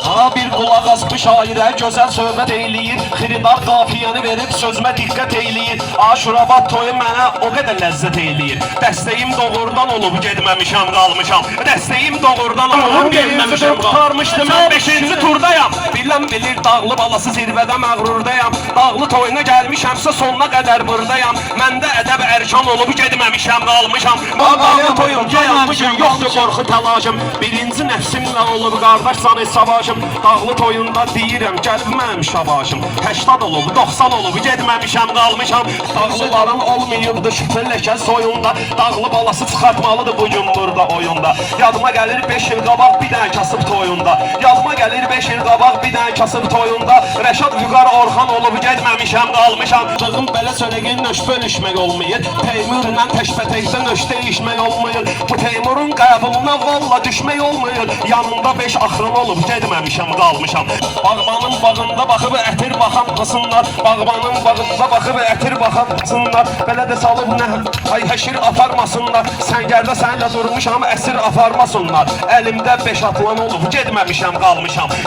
Ha bir qulaq as bu şairə gözəl söhbət eyləyir. Xiridar qafiyəni verib sözümə diqqət eyləyir. Aşurabat toyu mənə o qədər ləzzət eyləyir. Dəstəyim doğrudan olub getməmişəm qalmışam. Dəstəyim doğrudan olub getməmişəm qalmışdım. Mən 5-ci turdayam. Bilən bilir dağlı balası zirvədə məğrurdayam. Dağlı toyuna gəlmişəmsə sonuna qədər buradayam. Məndə ədəb ərkan olub getməmişəm qalmışam. Dağlı toyumca yapmışım, yoxdur qorxu təlaşım. Birinci nəfsimlə olub qardaşsan savaşım. Dağlı toyunda deyirəm gəlib mənim şabaşım. 80 olub, 90 olub getməmişəm qalmışam. Dağlıların olmayıbdı şüphələkə soyunda. Dağlı balası çıxartmalıdır bugün burada oyunda. Yadıma gəlir 5 il qabaq bir dənə kasıb toyunda. Yadıma gəlir 5 il qabaq bir dənə kasıb toyunda. Rəşad Vüqar Orxan olub getməmişəm qalmışam. Dığım belə sönəgin nöş bölüşmək olmayır. Teymurla təşbətəkdə nöş değişmək olmayır. Bu Teymurun qəbuluna valla düşmək olmayır. Yanında 5 axırın olub getməmişəm qalmışam. Bağbanın bağında baxıb ətir baxan qısınlar. Bağbanın bağında baxıb ətir baxan qısınlar. Belə də salıb nə ay həşir aparmasınlar. Səngərdə sənlə durmuşam əsir aparmasınlar. Əlimdə 5 atlan olub getməmişəm qalmışam.